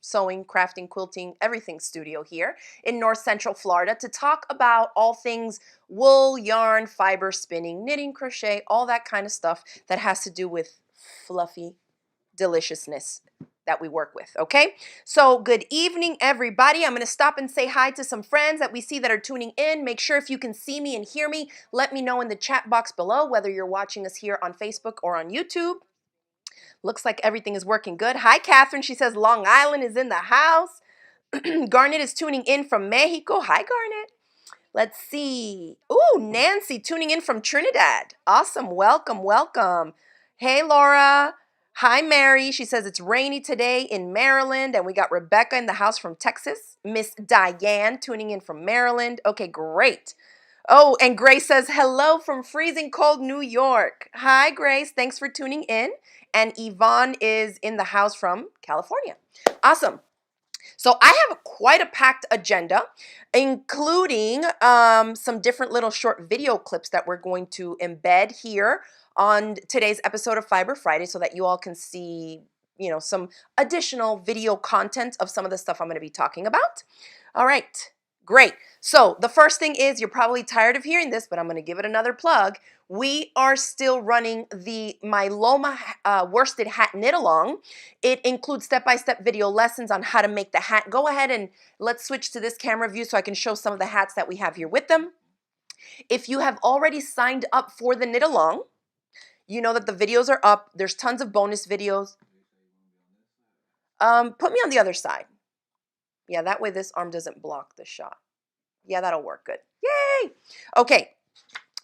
sewing, crafting, quilting, everything studio here in North Central Florida to talk about all things wool, yarn, fiber, spinning, knitting, crochet, all that kind of stuff that has to do with fluffy deliciousness that we work with, okay? So good evening, everybody. I'm going to stop and say hi to some friends that we see that are tuning in. Make sure if you can see me and hear me, let me know in the chat box below, whether you're watching us here on Facebook or on YouTube. Looks like everything is working good. Hi, Catherine. She says Long Island is in the house. Garnet is tuning in from Mexico. Hi, Garnet. Let's see. Ooh, Nancy tuning in from Trinidad. Awesome. Welcome, welcome. Hey, Laura. Hi, Mary. She says it's rainy today in Maryland. And we got Rebecca in the house from Texas. Miss Diane tuning in from Maryland. Okay, great. Oh, and Grace says hello from freezing cold New York. Hi, Grace. Thanks for tuning in. And Yvonne is in the house from California. Awesome. So I have quite a packed agenda, including some different little short video clips that we're going to embed here on today's episode of Fiber Friday so that you all can see, you know, some additional video content of some of the stuff I'm going to be talking about. All right. Great. So the first thing is, you're probably tired of hearing this, but I'm going to give it another plug. We are still running the My Loma worsted hat knit along. It includes step-by-step video lessons on how to make the hat. Go ahead and let's switch to this camera view so I can show some of the hats that we have here with them. If you have already signed up for the knit along, you know that the videos are up. There's tons of bonus videos. Put me on the other side. Yeah, that way this arm doesn't block the shot. Yeah, that'll work good. Yay! Okay.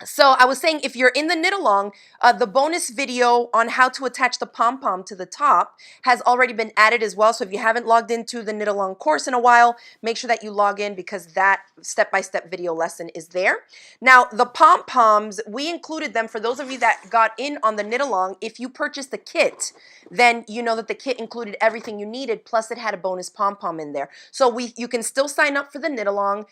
So I was saying, if you're in the knit along, the bonus video on how to attach the pom-pom to the top has already been added as well. So if you haven't logged into the knit along course in a while, make sure that you log in because that step-by-step video lesson is there. Now, the pom-poms, we included them for those of you that got in on the knit along. If you purchased the kit, then you know that the kit included everything you needed, plus it had a bonus pom-pom in there. So you can still sign up for the knit along.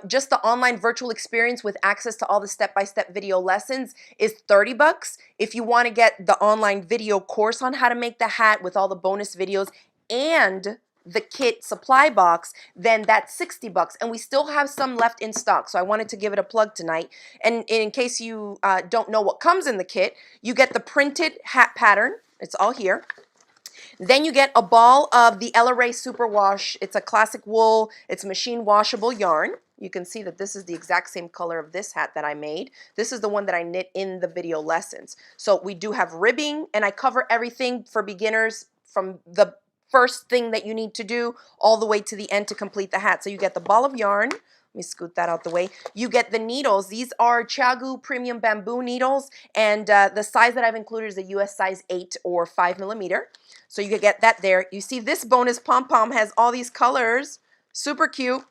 Just the online virtual experience with access to all the step-by-step video lessons is $30. If you want to get the online video course on how to make the hat with all the bonus videos and the kit supply box, then that's $60. And we still have some left in stock. So I wanted to give it a plug tonight. And in case you don't know what comes in the kit, you get the printed hat pattern. It's all here. Then you get a ball of the Ella Ray Superwash. It's a classic wool. It's machine washable yarn. You can see that this is the exact same color of this hat that I made. This is the one that I knit in the video lessons. So we do have ribbing, and I cover everything for beginners from the first thing that you need to do all the way to the end to complete the hat. So you get the ball of yarn. Let me scoot that out the way. You get the needles. These are Chiagu premium bamboo needles, and the size that I've included is a US size 8 or 5 millimeter. So you can get that there. You see this bonus pom-pom has all these colors. Super cute.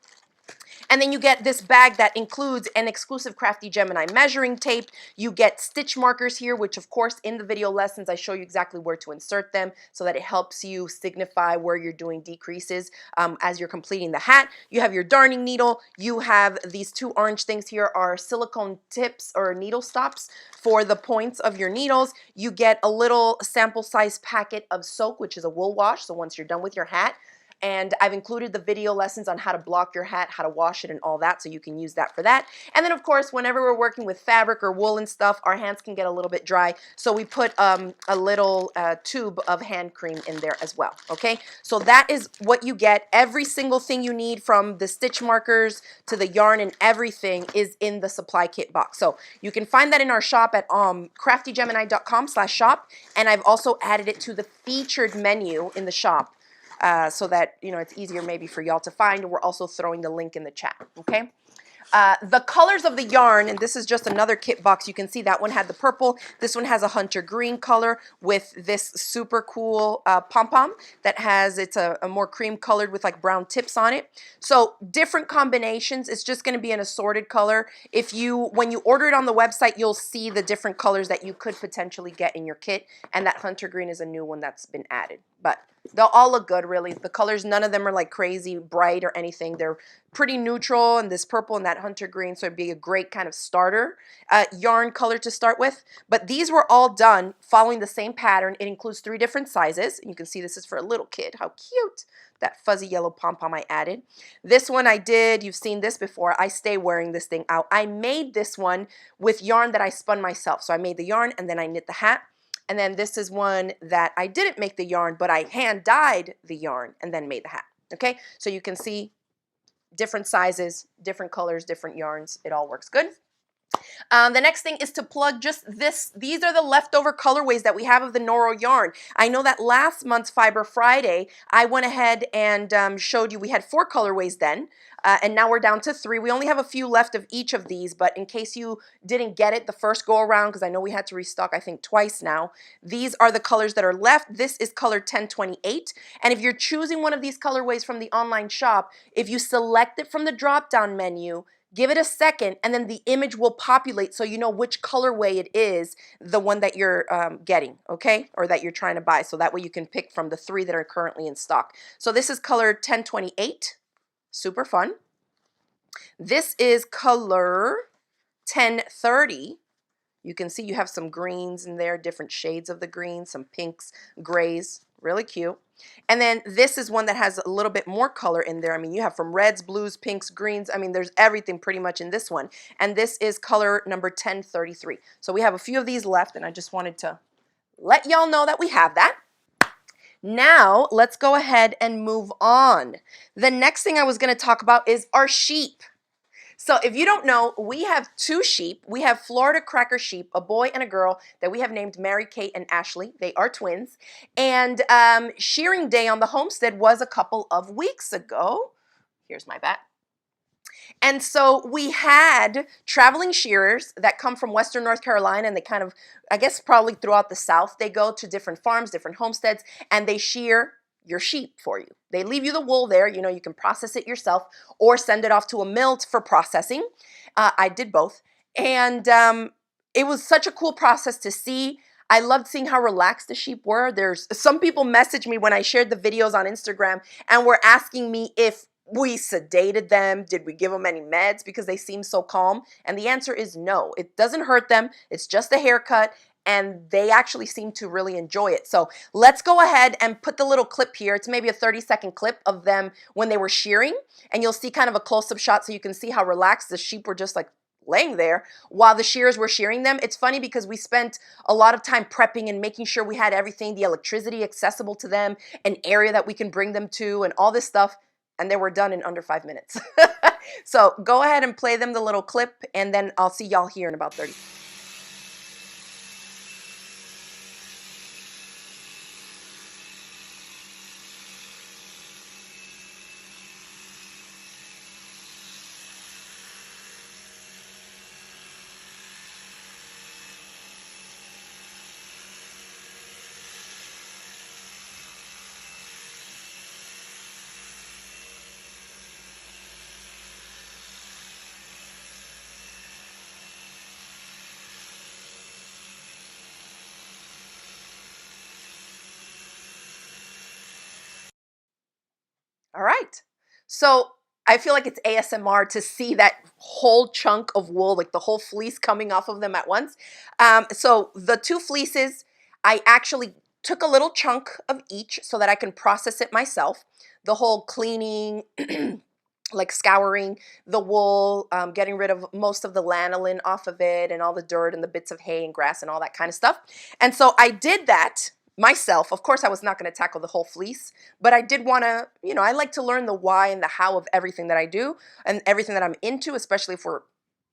And then you get this bag that includes an exclusive Crafty Gemini measuring tape. You get stitch markers here, which of course in the video lessons I show you exactly where to insert them so that it helps you signify where you're doing decreases as you're completing the hat. You have your darning needle. You have these two orange things here are silicone tips or needle stops for the points of your needles. You get a little sample size packet of soak, which is a wool wash. So once you're done with your hat, and I've included the video lessons on how to block your hat, how to wash it and all that, so you can use that for that. And then of course, whenever we're working with fabric or wool and stuff, our hands can get a little bit dry. So we put a little tube of hand cream in there as well, okay? So that is what you get. Every single thing you need from the stitch markers to the yarn and everything is in the supply kit box. So you can find that in our shop at craftygemini.com/shop. And I've also added it to the featured menu in the shop. So that, you know, it's easier maybe for y'all to find. We're also throwing the link in the chat, okay? The colors of the yarn, and this is just another kit box. You can see that one had the purple. This one has a hunter green color with this super cool pom-pom that has, it's a more cream colored with like brown tips on it. So different combinations. It's just going to be an assorted color. When you order it on the website, you'll see the different colors that you could potentially get in your kit. And that hunter green is a new one that's been added. but they'll all look good, really. The colors, none of them are like crazy bright or anything. They're pretty neutral, and this purple and that hunter green, so it'd be a great kind of starter yarn color to start with. But these were all done following the same pattern. It includes 3 different sizes. You can see this is for a little kid. How cute. That fuzzy yellow pom-pom I added. This one I did, you've seen this before. I stay wearing this thing out. I made this one with yarn that I spun myself. So I made the yarn and then I knit the hat. And then this is one that I didn't make the yarn, but I hand dyed the yarn and then made the hat. Okay, so you can see different sizes, different colors, different yarns. It all works good. The next thing is to plug just this. These are the leftover colorways that we have of the Nora yarn. I know that last month's Fiber Friday, I went ahead and showed you we had 4 colorways then, and now we're down to 3. We only have a few left of each of these, but in case you didn't get it the first go around, because I know we had to restock I think twice now, these are the colors that are left. This is color 1028, and if you're choosing one of these colorways from the online shop, if you select it from the drop-down menu, give it a second, and then the image will populate so you know which colorway it is, the one that you're getting, okay? Or that you're trying to buy. So that way you can pick from the 3 that are currently in stock. So this is color 1028. Super fun. This is color 1030. You can see you have some greens in there, different shades of the greens, some pinks, grays. Really cute. And then this is one that has a little bit more color in there. I mean, you have from reds, blues, pinks, greens. I mean, there's everything pretty much in this one. And this is color number 1033. So we have a few of these left, and I just wanted to let y'all know that we have that. Now, let's go ahead and move on. The next thing I was going to talk about is our sheep. So if you don't know, we have 2 sheep. We have Florida Cracker sheep, a boy and a girl that we have named Mary Kate and Ashley. They are twins. And shearing day on the homestead was a couple of weeks ago. Here's my bat. And so we had traveling shearers that come from Western North Carolina, and they kind of, I guess probably throughout the South, they go to different farms, different homesteads, and they shear your sheep for you. They leave you the wool there. You know, you can process it yourself or send it off to a mill for processing. I did both. And it was such a cool process to see. I loved seeing how relaxed the sheep were. There's some people messaged me when I shared the videos on Instagram and were asking me if we sedated them. Did we give them any meds because they seem so calm? And the answer is no. It doesn't hurt them. It's just a haircut. And they actually seem to really enjoy it. So let's go ahead and put the little clip here. It's maybe a 30-second clip of them when they were shearing. And you'll see kind of a close-up shot so you can see how relaxed the sheep were, just like laying there while the shearers were shearing them. It's funny because we spent a lot of time prepping and making sure we had everything, the electricity accessible to them, an area that we can bring them to, and all this stuff. And they were done in under 5 minutes. So go ahead and play them the little clip, and then I'll see y'all here in about 30. All right. So I feel like it's ASMR to see that whole chunk of wool, like the whole fleece coming off of them at once. So the 2 fleeces, I actually took a little chunk of each so that I can process it myself. The whole cleaning, like scouring the wool, getting rid of most of the lanolin off of it and all the dirt and the bits of hay and grass and all that kind of stuff. And so I did that myself. Of course, I was not going to tackle the whole fleece, but I did want to, you know, I like to learn the why and the how of everything that I do and everything that I'm into, especially if we're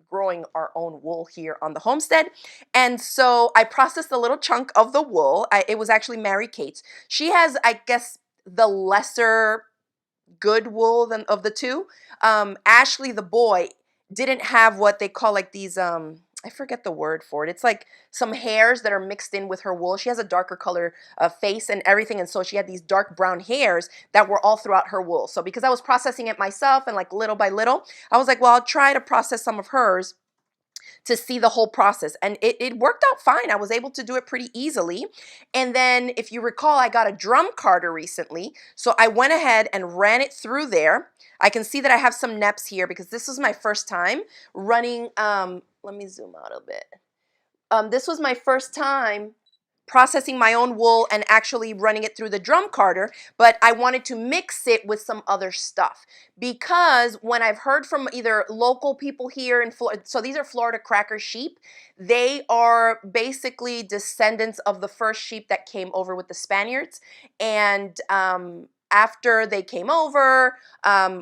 growing our own wool here on the homestead. And so I processed a little chunk of the wool. It was actually Mary Kate's. She has, I guess, the lesser good wool than of the 2. Ashley, the boy, didn't have what they call like these, I forget the word for it. It's like some hairs that are mixed in with her wool. She has a darker color face and everything, and so she had these dark brown hairs that were all throughout her wool. So because I was processing it myself and like little by little, I was like, well, I'll try to process some of hers to see the whole process. And it worked out fine. I was able to do it pretty easily. And then if you recall, I got a drum carder recently. So I went ahead and ran it through there. I can see that I have some neps here because this was my first time running. Let me zoom out a bit. This was my first time processing my own wool and actually running it through the drum carder, but I wanted to mix it with some other stuff because when I've heard from either local people here in Florida, so these are Florida cracker sheep, they are basically descendants of the first sheep that came over with the Spaniards, and after they came over,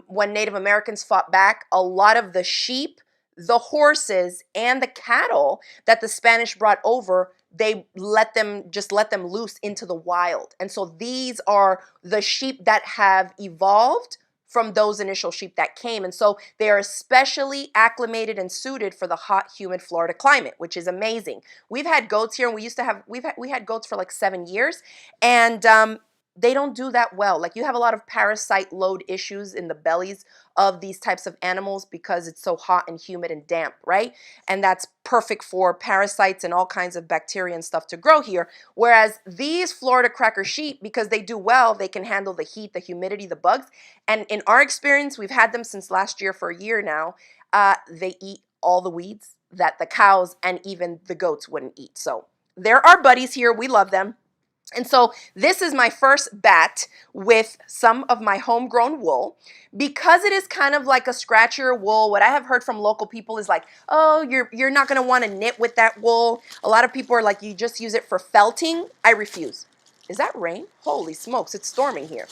when Native Americans fought back, a lot of the sheep, the horses, and the cattle that the Spanish brought over, they let them loose into the wild. And so these are the sheep that have evolved from those initial sheep that came. And so they are especially acclimated and suited for the hot, humid Florida climate, which is amazing. We've had goats here, and we had goats for like 7 years, and they don't do that well. Like, you have a lot of parasite load issues in the bellies of these types of animals because it's so hot and humid and damp, right? And that's perfect for parasites and all kinds of bacteria and stuff to grow here. Whereas these Florida cracker sheep, because they do well, they can handle the heat, the humidity, the bugs. And in our experience, we've had them since last year for a year now. They eat all the weeds that the cows and even the goats wouldn't eat. So they're our buddies here. We love them. And so this is my first bat with some of my homegrown wool. Because it is kind of like a scratchier wool, what I have heard from local people is like, oh, you're not going to want to knit with that wool. A lot of people are like, you just use it for felting. I refuse. Is that rain? Holy smokes, it's storming here.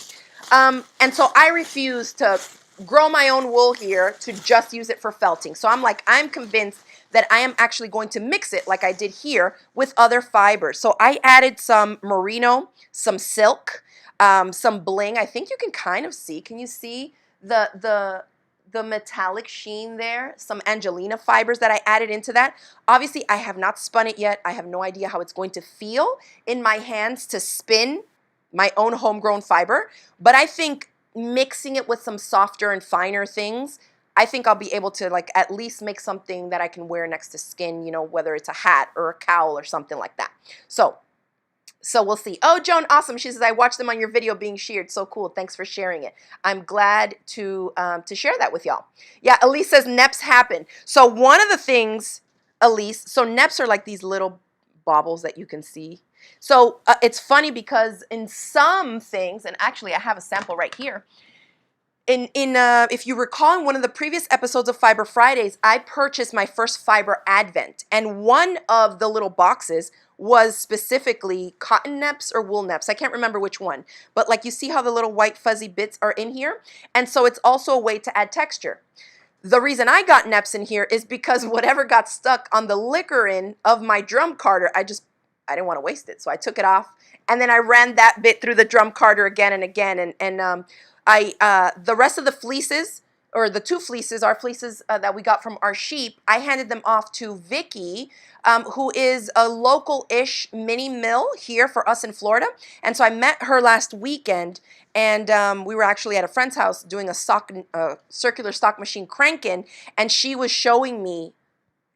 And so I refuse to grow my own wool here to just use it for felting. So I'm convinced that I am actually going to mix it like I did here with other fibers. So I added some merino, some silk, some bling. I think you can kind of see. Can you see the metallic sheen there? Some Angelina fibers that I added into that. Obviously, I have not spun it yet. I have no idea how it's going to feel in my hands to spin my own homegrown fiber. But I think mixing it with some softer and finer things, I think I'll be able to like at least make something that I can wear next to skin, you know, whether it's a hat or a cowl or something like that. So we'll see. Oh, Joan, awesome. She says, I watched them on your video being sheared. So cool. Thanks for sharing it. I'm glad to share that with y'all. Yeah, Elise says neps happen. So one of the things, Elise, so neps are like these little baubles that you can see. So it's funny because in some things, and actually I have a sample right here, if you recall in one of the previous episodes of Fiber Fridays, I purchased my first fiber advent, and one of the little boxes was specifically cotton neps or wool neps. I can't remember which one, but like you see how the little white fuzzy bits are in here, and so it's also a way to add texture. The reason I got neps in here is because whatever got stuck on the liquor end of my drum carder, I didn't want to waste it, so I took it off, and then I ran that bit through the drum carder again and again, and the rest of the fleeces, or the 2 fleeces, our fleeces that we got from our sheep, I handed them off to Vicky, who is a local-ish mini mill here for us in Florida. And so I met her last weekend, and we were actually at a friend's house doing a circular stock machine cranking, and she was showing me,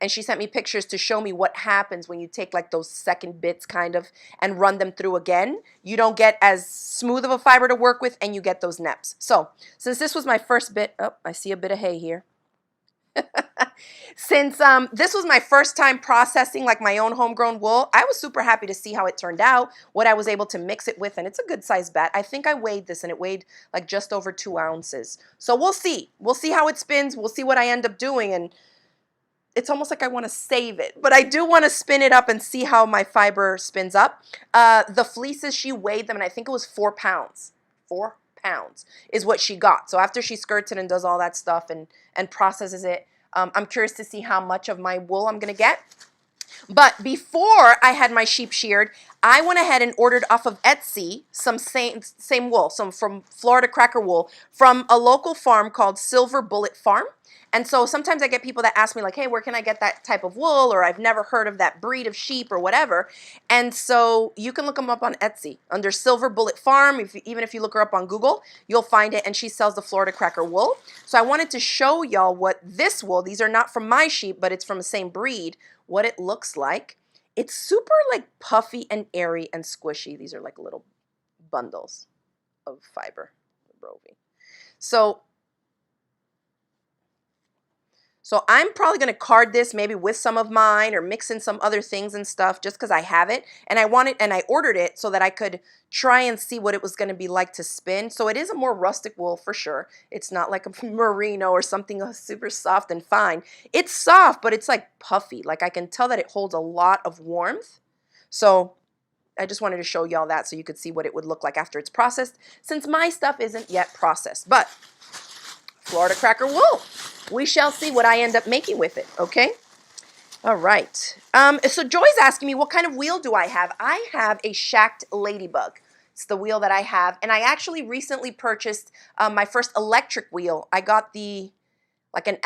and she sent me pictures to show me what happens when you take like those second bits kind of and run them through again. You don't get as smooth of a fiber to work with, and you get those neps. So since this was my first bit, oh, I see a bit of hay here. Since this was my first time processing like my own homegrown wool, I was super happy to see how it turned out, what I was able to mix it with, and it's a good size bat. I think I weighed this, and it weighed like just over 2 ounces. So we'll see. We'll see how it spins. We'll see what I end up doing, and it's almost like I want to save it, but I do want to spin it up and see how my fiber spins up. The fleeces, she weighed them, and I think it was 4 pounds. 4 pounds is what she got. So after she skirts it and does all that stuff and processes it, I'm curious to see how much of my wool I'm going to get. But before I had my sheep sheared, I went ahead and ordered off of Etsy some same wool, some from Florida Cracker wool from a local farm called Silver Bullet Farm. And so sometimes I get people that ask me like, hey, where can I get that type of wool? Or I've never heard of that breed of sheep or whatever. And so you can look them up on Etsy under Silver Bullet Farm. Even if you look her up on Google, you'll find it. And she sells the Florida Cracker wool. So I wanted to show y'all what this wool, these are not from my sheep, but it's from the same breed, what it looks like. It's super like puffy and airy and squishy. These are like little bundles of fiber, roving. So I'm probably going to card this maybe with some of mine or mix in some other things and stuff just because I have it. And I ordered it so that I could try and see what it was going to be like to spin. So it is a more rustic wool for sure. It's not like a merino or something super soft and fine. It's soft, but it's like puffy. Like I can tell that it holds a lot of warmth. So I just wanted to show y'all that so you could see what it would look like after it's processed, since my stuff isn't yet processed. But Florida Cracker wool. We shall see what I end up making with it, okay? All right. So Joy's asking me, what kind of wheel do I have? I have a Shacked Ladybug. It's the wheel that I have. And I actually recently purchased my first electric wheel. I got like an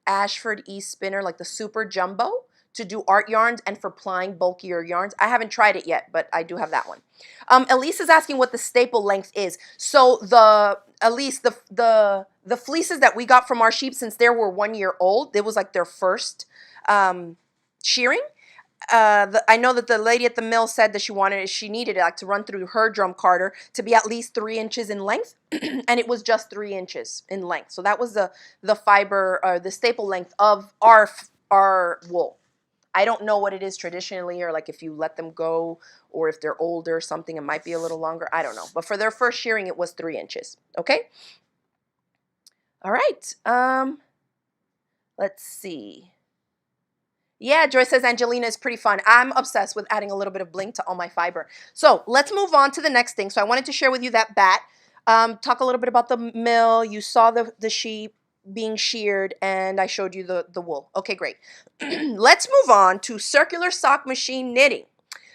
Ashford E spinner, like the Super Jumbo, to do art yarns and for plying bulkier yarns. I haven't tried it yet, but I do have that one. Elise is asking what the staple length is. So Elise, the fleeces that we got from our sheep, since they were 1 year old, it was like their first shearing. I know that the lady at the mill said that she needed it like to run through her drum carder to be at least 3 inches in length, and it was just 3 inches in length. So that was the fiber or the staple length of our wool. I don't know what it is traditionally, or like if you let them go, or if they're older or something, it might be a little longer. I don't know. But for their first shearing, it was 3 inches. Okay. All right. Let's see. Yeah, Joy says Angelina is pretty fun. I'm obsessed with adding a little bit of bling to all my fiber. So let's move on to the next thing. So I wanted to share with you that bat. Talk a little bit about the mill. You saw the sheep being sheared, and I showed you the wool. Okay, great. Let's move on to circular sock machine knitting.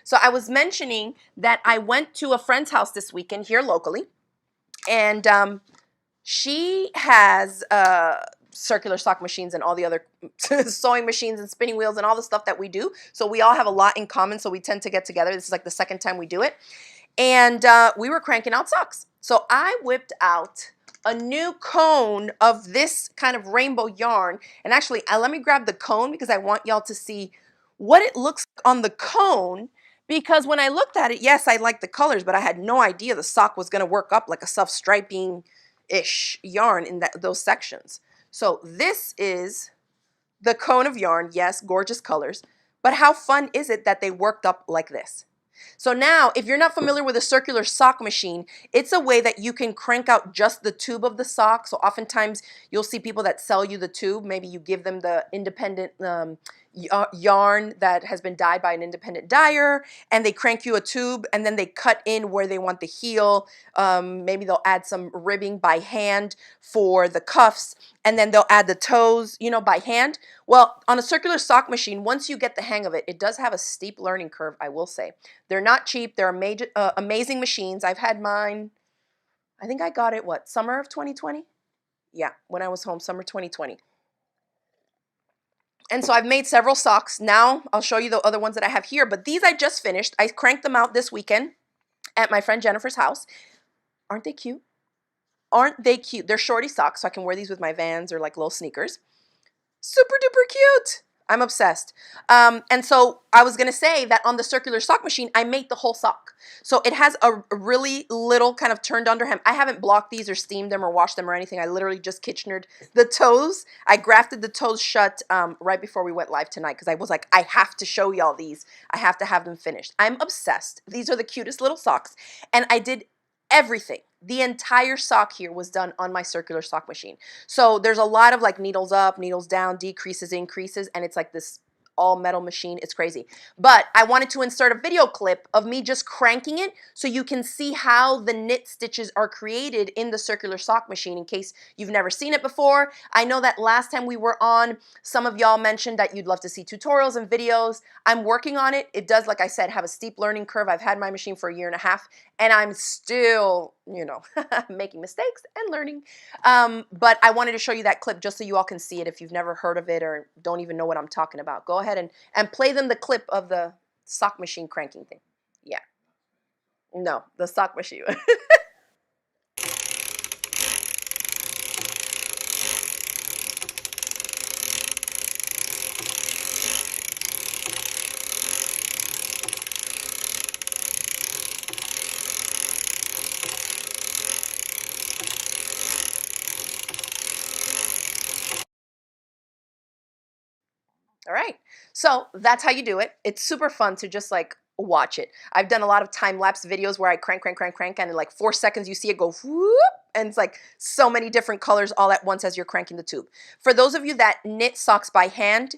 So I was mentioning that I went to a friend's house this weekend here locally, and she has circular sock machines and all the other sewing machines and spinning wheels and all the stuff that we do. So we all have a lot in common, so we tend to get together. This is like the second time we do it. And we were cranking out socks. So I whipped out a new cone of this kind of rainbow yarn. And actually, let me grab the cone because I want y'all to see what it looks like on the cone. Because when I looked at it, yes, I liked the colors, but I had no idea the sock was going to work up like a self-striping-ish yarn in those sections. So this is the cone of yarn. Yes, gorgeous colors. But how fun is it that they worked up like this? So now, if you're not familiar with a circular sock machine, it's a way that you can crank out just the tube of the sock. So oftentimes you'll see people that sell you the tube. Maybe you give them the independent yarn that has been dyed by an independent dyer, and they crank you a tube, and then they cut in where they want the heel. Maybe they'll add some ribbing by hand for the cuffs, and then they'll add the toes, by hand. Well, on a circular sock machine, once you get the hang of it, it does have a steep learning curve, I will say. They're not cheap. They're amazing machines. I've had mine, I think I got it, summer of 2020? Yeah, when I was home, summer 2020. And so I've made several socks. Now I'll show you the other ones that I have here. But these I just finished. I cranked them out this weekend at my friend Jennifer's house. Aren't they cute? Aren't they cute? They're shorty socks, so I can wear these with my Vans or like little sneakers. Super duper cute. I'm obsessed. And so I was going to say that on the circular sock machine, I made the whole sock. So it has a really little kind of turned under hem. I haven't blocked these or steamed them or washed them or anything. I literally just Kitchenered the toes. I grafted the toes shut right before we went live tonight because I was like, I have to show y'all these. I have to have them finished. I'm obsessed. These are the cutest little socks. And I did everything. The entire sock here was done on my circular sock machine. So there's a lot of like needles up, needles down, decreases, increases, and it's like this all metal machine. It's crazy. But I wanted to insert a video clip of me just cranking it so you can see how the knit stitches are created in the circular sock machine in case you've never seen it before. I know that last time we were on, some of y'all mentioned that you'd love to see tutorials and videos. I'm working on it. It does, like I said, have a steep learning curve. I've had my machine for a year and a half and I'm still, you know, making mistakes and learning. But I wanted to show you that clip just so you all can see it if you've never heard of it or don't even know what I'm talking about. Go ahead and play them the clip of the sock machine cranking thing. Yeah. No, the sock machine. All right, so that's how you do it. It's super fun to just like watch it. I've done a lot of time-lapse videos where I crank, and in like 4 seconds you see it go whoop, and it's like so many different colors all at once as you're cranking the tube. For those of you that knit socks by hand,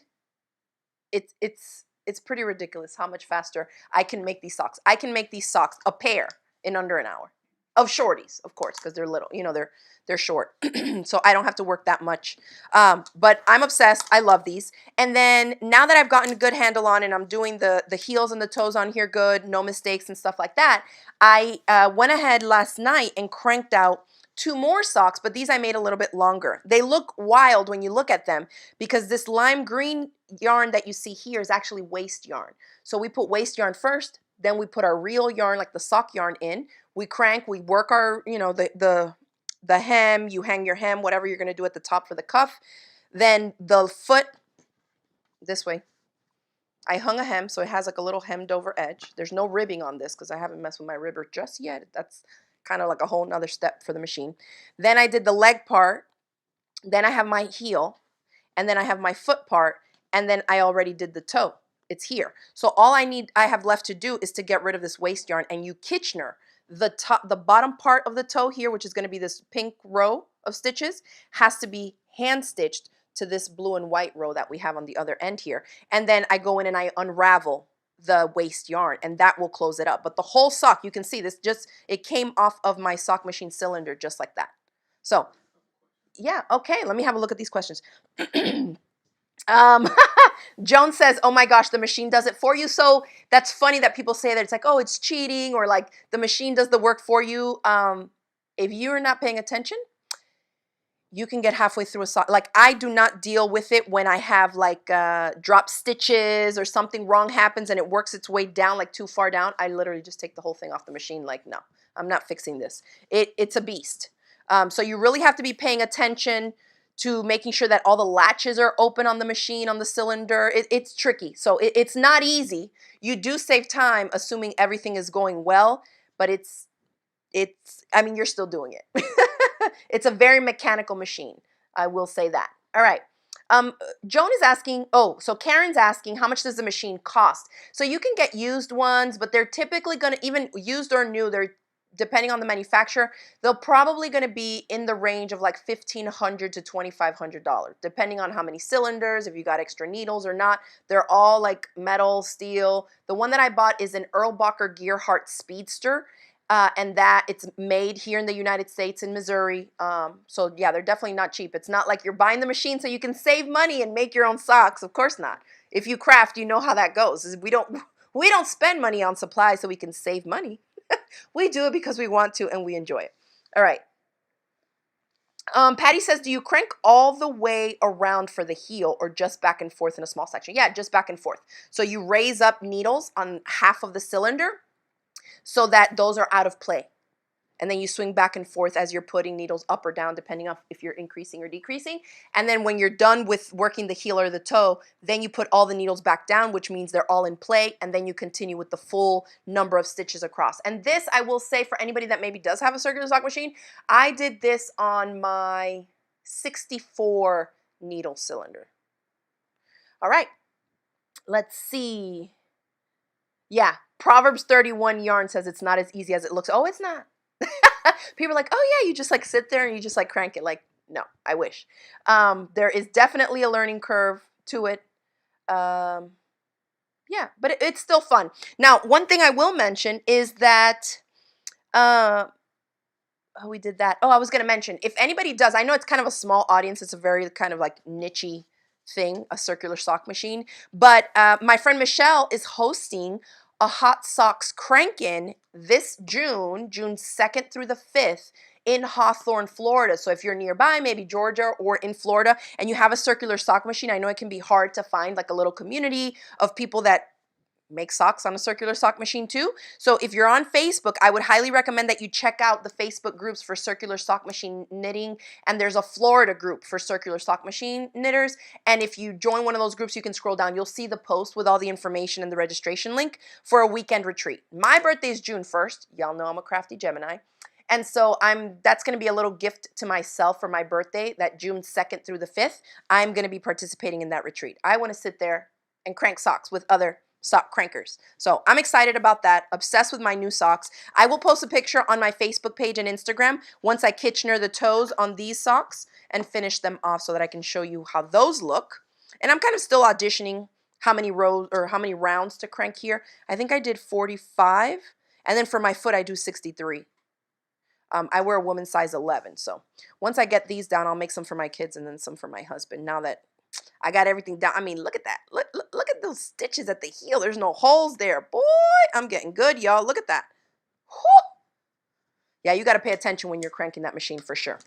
it's pretty ridiculous how much faster I can make these socks. I can make these socks, a pair, in under an hour. Of shorties, of course, because they're little, you know, they're short. So I don't have to work that much. But I'm obsessed. I love these. And then now that I've gotten a good handle on and I'm doing the heels and the toes on here good, no mistakes and stuff like that, I went ahead last night and cranked out 2 more socks, but these I made a little bit longer. They look wild when you look at them because this lime green yarn that you see here is actually waste yarn. So we put waste yarn first, then we put our real yarn like the sock yarn in. We crank, we work our, you know, the hem, you hang your hem, whatever you're going to do at the top for the cuff. Then the foot, this way, I hung a hem, so it has like a little hemmed over edge. There's no ribbing on this because I haven't messed with my ribber just yet. That's kind of like a whole nother step for the machine. Then I did the leg part, then I have my heel, and then I have my foot part, and then I already did the toe. It's here. So all I have left to do is to get rid of this waste yarn, and you Kitchener the bottom part of the toe here, which is going to be this pink row of stitches, has to be hand stitched to this blue and white row that we have on the other end here. And then I go in and I unravel the waste yarn and that will close it up. But the whole sock, you can see this it came off of my sock machine cylinder just like that. So yeah, okay, let me have a look at these questions. Joan says, oh my gosh, the machine does it for you. So that's funny that people say that it's like, oh, it's cheating or like the machine does the work for you. If you're not paying attention, you can get halfway through a sock. Like I do not deal with it when I have like drop stitches or something wrong happens and it works its way down like too far down. I literally just take the whole thing off the machine. Like, no, I'm not fixing this. It's a beast. So you really have to be paying attention to making sure that all the latches are open on the machine, on the cylinder. It's tricky. So it's not easy. You do save time assuming everything is going well, but I mean, you're still doing it. It's a very mechanical machine. I will say that. All right. Joan is asking, so Karen's asking, how much does the machine cost? So you can get used ones, but they're typically going to, even used or new, they're depending on the manufacturer, they're probably going to be in the range of like $1,500 to $2,500, depending on how many cylinders, if you got extra needles or not. They're all like metal, steel. The one that I bought is an Erlbacher Gearhart Speedster, and that it's made here in the United States in Missouri. So yeah, they're definitely not cheap. It's not like you're buying the machine so you can save money and make your own socks. Of course not. If you craft, you know how that goes. We don't spend money on supplies so we can save money. We do it because we want to and we enjoy it. All right. Patty says, do you crank all the way around for the heel or just back and forth in a small section? Yeah, just back and forth. So you raise up needles on half of the cylinder so that those are out of play. And then you swing back and forth as you're putting needles up or down, depending on if you're increasing or decreasing. And then when you're done with working the heel or the toe, then you put all the needles back down, which means they're all in play. And then you continue with the full number of stitches across. And this, I will say, for anybody that maybe does have a circular sock machine, I did this on my 64 needle cylinder. All right, let's see. Yeah, Proverbs 31 yarn says it's not as easy as it looks. Oh, it's not. People are like, oh yeah, you just like sit there and you just like crank it. Like, no, I wish. There is definitely a learning curve to it. Yeah, but it's still fun. Now, one thing I will mention is that oh, we did that. Oh, I was going to mention, if anybody does, I know it's kind of a small audience. It's a very kind of like niche-y thing, a circular sock machine. But my friend Michelle is hosting a hot socks crank-in this June, June 2nd through the 5th in Hawthorne, Florida. So if you're nearby, maybe Georgia or in Florida, and you have a circular sock machine, I know it can be hard to find like a little community of people that make socks on a circular sock machine too. So if you're on Facebook, I would highly recommend that you check out the Facebook groups for circular sock machine knitting, and there's a Florida group for circular sock machine knitters, and if you join one of those groups, you can scroll down, you'll see the post with all the information and the registration link for a weekend retreat. My birthday is June 1st. Y'all know I'm a crafty Gemini. And so that's going to be a little gift to myself for my birthday, that June 2nd through the 5th. I'm going to be participating in that retreat. I want to sit there and crank socks with other sock crankers. So I'm excited about that. Obsessed with my new socks. I will post a picture on my Facebook page and Instagram once I Kitchener the toes on these socks and finish them off so that I can show you how those look. And I'm kind of still auditioning how many rows or how many rounds to crank here. I think I did 45, and then for my foot I do 63. I wear a woman's size 11, so once I get these down, I'll make some for my kids and then some for my husband. Now that I got everything down. I mean, look at that. Look at those stitches at the heel. There's no holes there. Boy, I'm getting good, y'all. Look at that. Whew. Yeah, you got to pay attention when you're cranking that machine for sure.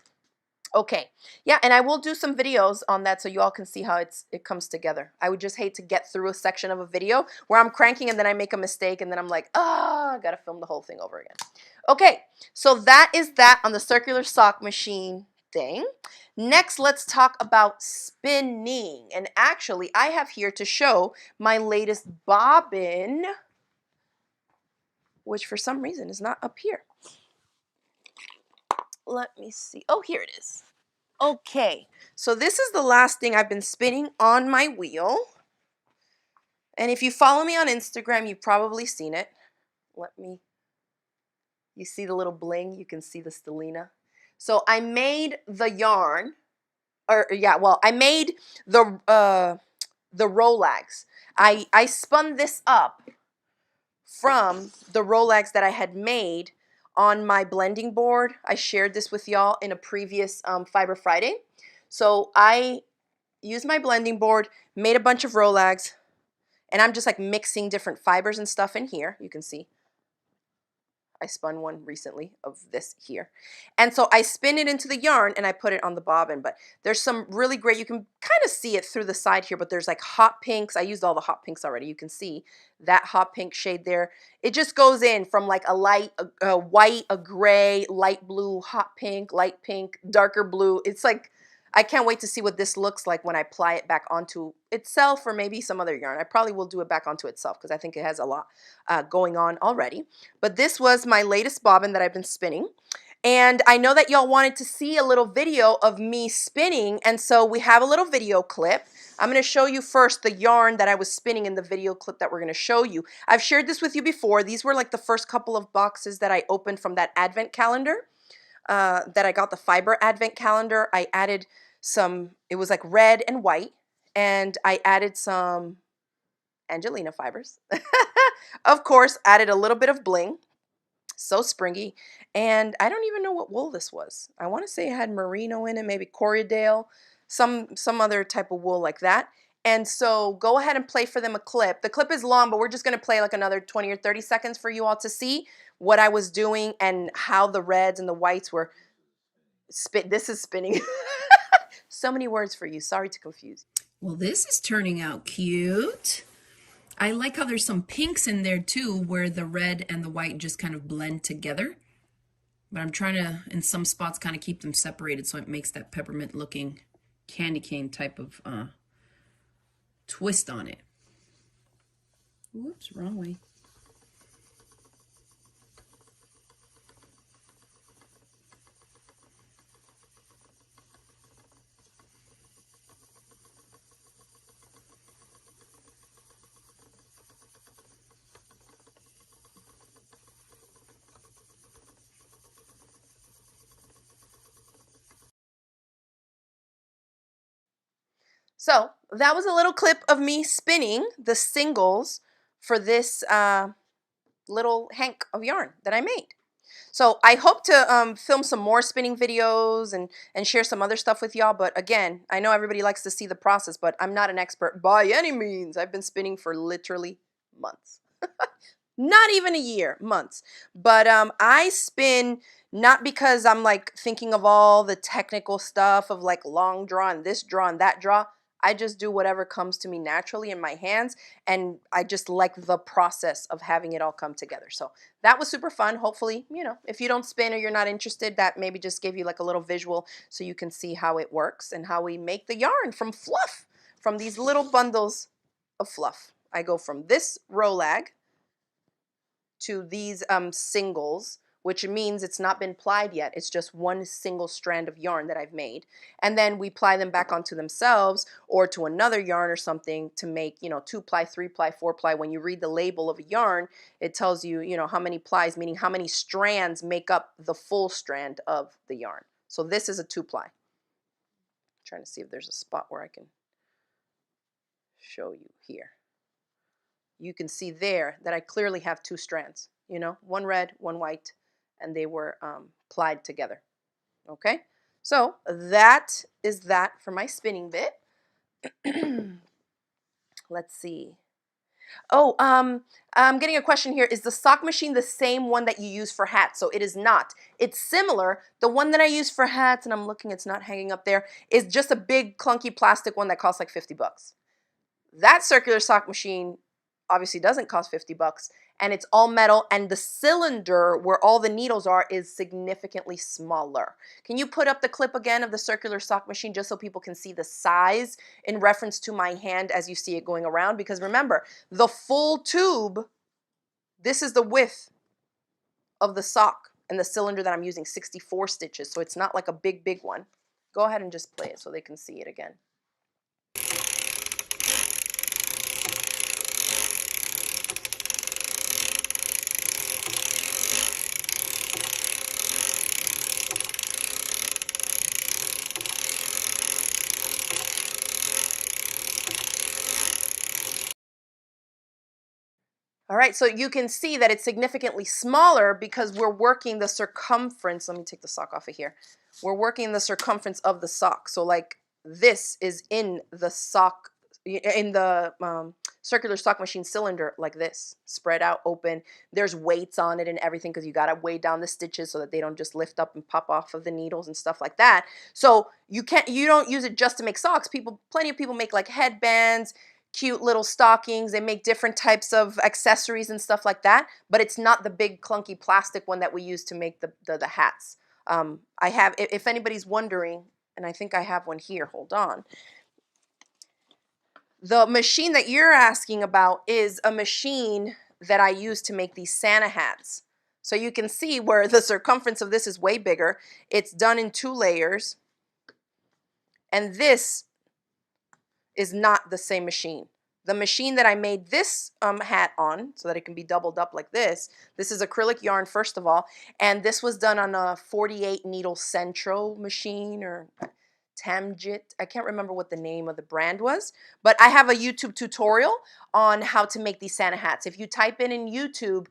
Okay. Yeah, and I will do some videos on that so you all can see how it comes together. I would just hate to get through a section of a video where I'm cranking and then I make a mistake and then I'm like, I got to film the whole thing over again. Okay, so that is that on the circular sock machine thing. Next, let's talk about spinning. And actually, I have here to show my latest bobbin, which for some reason is not up here. Let me see. Oh, here it is. Okay, so this is the last thing I've been spinning on my wheel. And if you follow me on Instagram, you've probably seen it. You see the little bling? You can see the stellina. So I made the yarn, I made the Rolags. I spun this up from the Rolags that I had made on my blending board. I shared this with y'all in a previous Fiber Friday. So I used my blending board, made a bunch of Rolags, and I'm just like mixing different fibers and stuff in here. You can see I spun one recently of this here. And so I spin it into the yarn and I put it on the bobbin. But there's some really great, you can kind of see it through the side here, but there's like hot pinks. I used all the hot pinks already. You can see that hot pink shade there. It just goes in from like a light, a white, a gray, light blue, hot pink, light pink, darker blue. It's like, I can't wait to see what this looks like when I apply it back onto itself or maybe some other yarn. I probably will do it back onto itself because I think it has a lot going on already. But this was my latest bobbin that I've been spinning. And I know that y'all wanted to see a little video of me spinning, and so we have a little video clip. I'm going to show you first the yarn that I was spinning in the video clip that we're going to show you. I've shared this with you before. These were like the first couple of boxes that I opened from that advent calendar. That I got the fiber advent calendar. I added some, it was like red and white, and I added some Angelina fibers. Of course, added a little bit of bling. So springy. And I don't even know what wool this was. I want to say it had merino in it, maybe Corriedale, some other type of wool like that. And so go ahead and play for them a clip. The clip is long, but we're just going to play like another 20 or 30 seconds for you all to see what I was doing and how the reds and the whites were this is spinning. So many words for you. Sorry to confuse. Well, this is turning out cute. I like how there's some pinks in there too, where the red and the white just kind of blend together. But I'm trying to, in some spots, kind of keep them separated so it makes that peppermint looking candy cane type of twist on it. Whoops, wrong way. So that was a little clip of me spinning the singles for this little hank of yarn that I made. So I hope to film some more spinning videos and share some other stuff with y'all. But again, I know everybody likes to see the process, but I'm not an expert by any means. I've been spinning for literally months. Not even a year, months. But I spin not because I'm like thinking of all the technical stuff of like long draw and this draw and that draw. I just do whatever comes to me naturally in my hands, and I just like the process of having it all come together. So that was super fun. Hopefully, you know, if you don't spin or you're not interested, that maybe just gave you like a little visual so you can see how it works and how we make the yarn from fluff, from these little bundles of fluff. I go from this Rolag to these singles, which means it's not been plied yet. It's just one single strand of yarn that I've made. And then we ply them back onto themselves or to another yarn or something to make, you know, 2-ply, 3-ply, 4-ply. When you read the label of a yarn, it tells you, you know, how many plies, meaning how many strands make up the full strand of the yarn. So this is a 2-ply. Trying to see if there's a spot where I can show you here. You can see there that I clearly have 2 strands, you know, one red, one white, and they were plied together. Okay, so that is that for my spinning bit. Let's see. Oh, I'm getting a question here. Is the sock machine the same one that you use for hats? So it is not. It's similar. The one that I use for hats, and I'm looking, it's not hanging up there, is just a big clunky plastic one that costs like 50 bucks. That circular sock machine obviously doesn't cost 50 bucks, and it's all metal, and the cylinder where all the needles are is significantly smaller. Can you put up the clip again of the circular sock machine just so people can see the size in reference to my hand as you see it going around? Because remember, the full tube, this is the width of the sock, and the cylinder that I'm using, 64 stitches, so it's not like a big one. Go ahead and just play it so they can see it again. All right, so you can see that it's significantly smaller because we're working the circumference. Let me take the sock off of here. We're working the circumference of the sock. So like this is in the sock, in the circular sock machine cylinder like this, spread out, open. There's weights on it and everything because you got to weigh down the stitches so that they don't just lift up and pop off of the needles and stuff like that. So you don't use it just to make socks. Plenty of people make like headbands, cute little stockings. They make different types of accessories and stuff like that, but it's not the big clunky plastic one that we use to make the hats. I have, if anybody's wondering, and I think I have one here, hold on. The machine that you're asking about is a machine that I use to make these Santa hats. So you can see where the circumference of this is way bigger. It's done in 2 layers. And this is not the same machine. The machine that I made this hat on, so that it can be doubled up like this is acrylic yarn, first of all, and this was done on a 48 needle Centro machine, or Tamjit. I can't remember what the name of the brand was, but I have a YouTube tutorial on how to make these Santa hats. If you type in YouTube,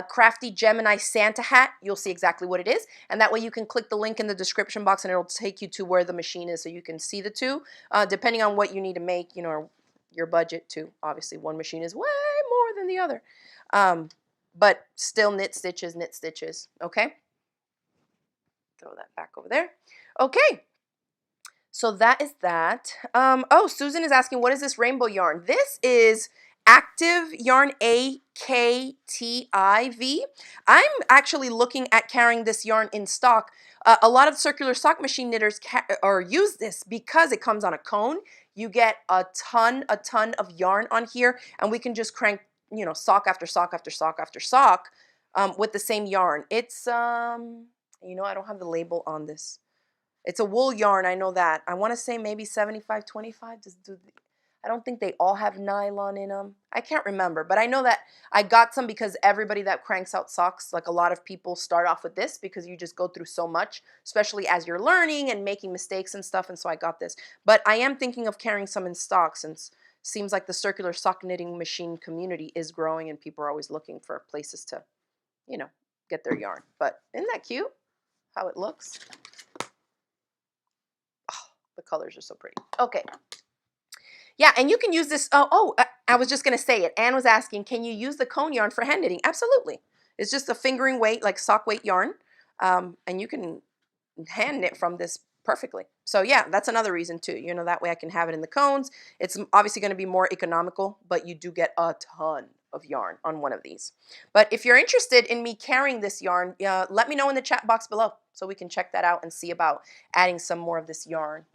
Crafty Gemini Santa hat, you'll see exactly what it is. And that way you can click the link in the description box and it'll take you to where the machine is so you can see the two, depending on what you need to make, you know, your budget too. Obviously one machine is way more than the other. But still knit stitches, okay? Throw that back over there. Okay. So that is that. Oh, Susan is asking, what is this rainbow yarn? This is Active Yarn AKTIV. I'm actually looking at carrying this yarn in stock. A lot of circular sock machine knitters use this because it comes on a cone. You get a ton of yarn on here, and we can just crank, you know, sock after sock after sock after sock with the same yarn. It's, you know, I don't have the label on this. It's a wool yarn, I know that. I want to say maybe 75-25. I don't think they all have nylon in them. I can't remember, but I know that I got some because everybody that cranks out socks, like a lot of people start off with this because you just go through so much, especially as you're learning and making mistakes and stuff, and so I got this. But I am thinking of carrying some in stock since it seems like the circular sock knitting machine community is growing and people are always looking for places to, you know, get their yarn. But isn't that cute how it looks? Oh, the colors are so pretty. Okay. Yeah, and you can use this. I was just going to say it. Anne was asking, can you use the cone yarn for hand knitting? Absolutely. It's just a fingering weight, like sock weight yarn, and you can hand knit from this perfectly. So yeah, that's another reason too. You know, that way I can have it in the cones. It's obviously going to be more economical, but you do get a ton of yarn on one of these. But if you're interested in me carrying this yarn, let me know in the chat box below so we can check that out and see about adding some more of this yarn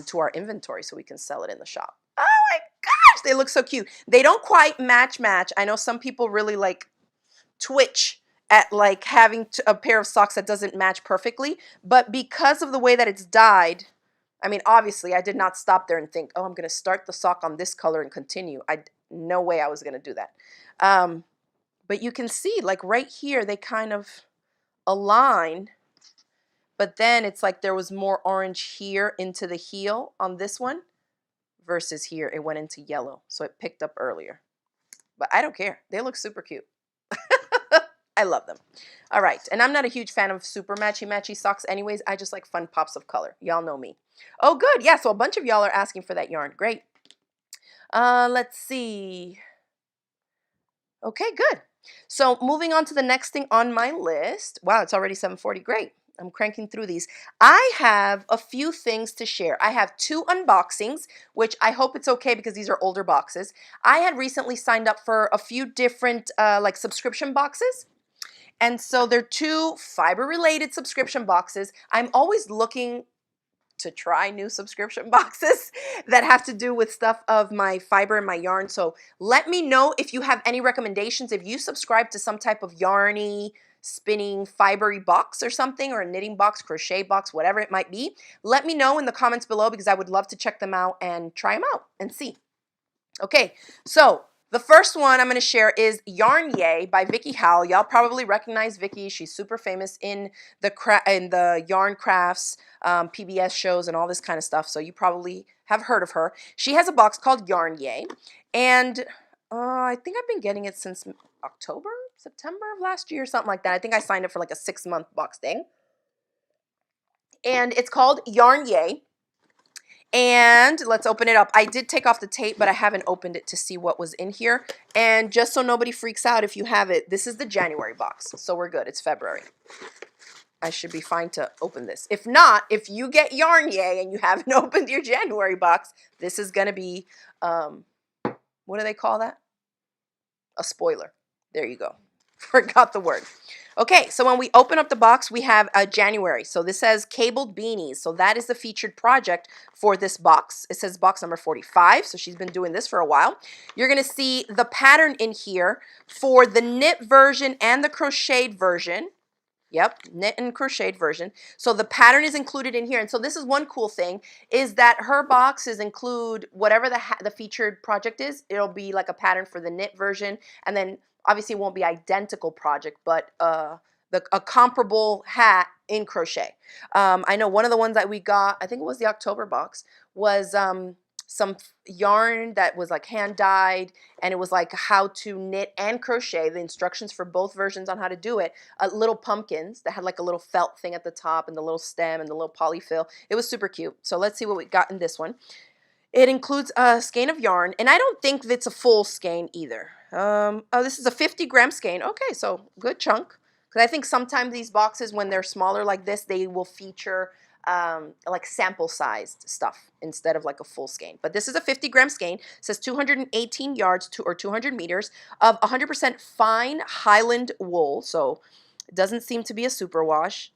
to our inventory so we can sell it in the shop. Oh my gosh, they look so cute. They don't quite match. I know some people really like twitch at like having a pair of socks that doesn't match perfectly, but because of the way that it's dyed, I mean, obviously I did not stop there and think, oh, I'm going to start the sock on this color and continue. No way I was going to do that. But you can see like right here, they kind of align, but then it's like there was more orange here into the heel on this one versus here it went into yellow, so it picked up earlier. But I don't care. They look super cute. I love them. All right, and I'm not a huge fan of super matchy socks anyways. I just like fun pops of color. Y'all know me. Oh, good. Yeah, so a bunch of y'all are asking for that yarn. Great. Let's see. Okay, good. So moving on to the next thing on my list. Wow, it's already 7:40. Great. I'm cranking through these. I have a few things to share. I have 2 unboxings, which I hope it's okay because these are older boxes. I had recently signed up for a few different like subscription boxes. And so they're 2 fiber-related subscription boxes. I'm always looking to try new subscription boxes that have to do with stuff of my fiber and my yarn. So let me know if you have any recommendations. If you subscribe to some type of yarny, spinning, fibery box or something, or a knitting box, crochet box, whatever it might be, let me know in the comments below because I would love to check them out and try them out and see. Okay, so the first one I'm going to share is Yarn Yay by Vicky Howell. Y'all probably recognize Vicky. She's super famous in the yarn crafts, PBS shows, and all this kind of stuff. So you probably have heard of her. She has a box called Yarn Yay, and I think I've been getting it since October, September of last year, something like that. I think I signed up for like a 6-month box thing, and it's called Yarn Yay. And let's open it up. I did take off the tape, but I haven't opened it to see what was in here. And just so nobody freaks out if you have it, this is the January box. So we're good. It's February. I should be fine to open this. If not, if you get Yarn Yay and you haven't opened your January box, this is going to be, what do they call that? A spoiler. There you go. Forgot the word. Okay, so when we open up the box, we have January. So this says cabled beanies. So that is the featured project for this box. It says box number 45. So she's been doing this for a while. You're going to see the pattern in here for the knit version and the crocheted version. Yep, knit and crocheted version. So the pattern is included in here. And so this is one cool thing is that her boxes include whatever the featured project is. It'll be like a pattern for the knit version. And then obviously it won't be identical project, but a comparable hat in crochet. I know one of the ones that we got, I think it was the October box, was some yarn that was like hand dyed, and it was like how to knit and crochet, the instructions for both versions on how to do it. Little pumpkins that had like a little felt thing at the top and the little stem and the little polyfill. It was super cute. So let's see what we got in this one. It includes a skein of yarn, and I don't think it's a full skein either. Oh, this is a 50-gram skein. Okay, so good chunk. Because I think sometimes these boxes, when they're smaller like this, they will feature like sample-sized stuff instead of like a full skein. But this is a 50-gram skein. It says 218 yards or 200 meters of 100% fine Highland wool. So it doesn't seem to be a superwash.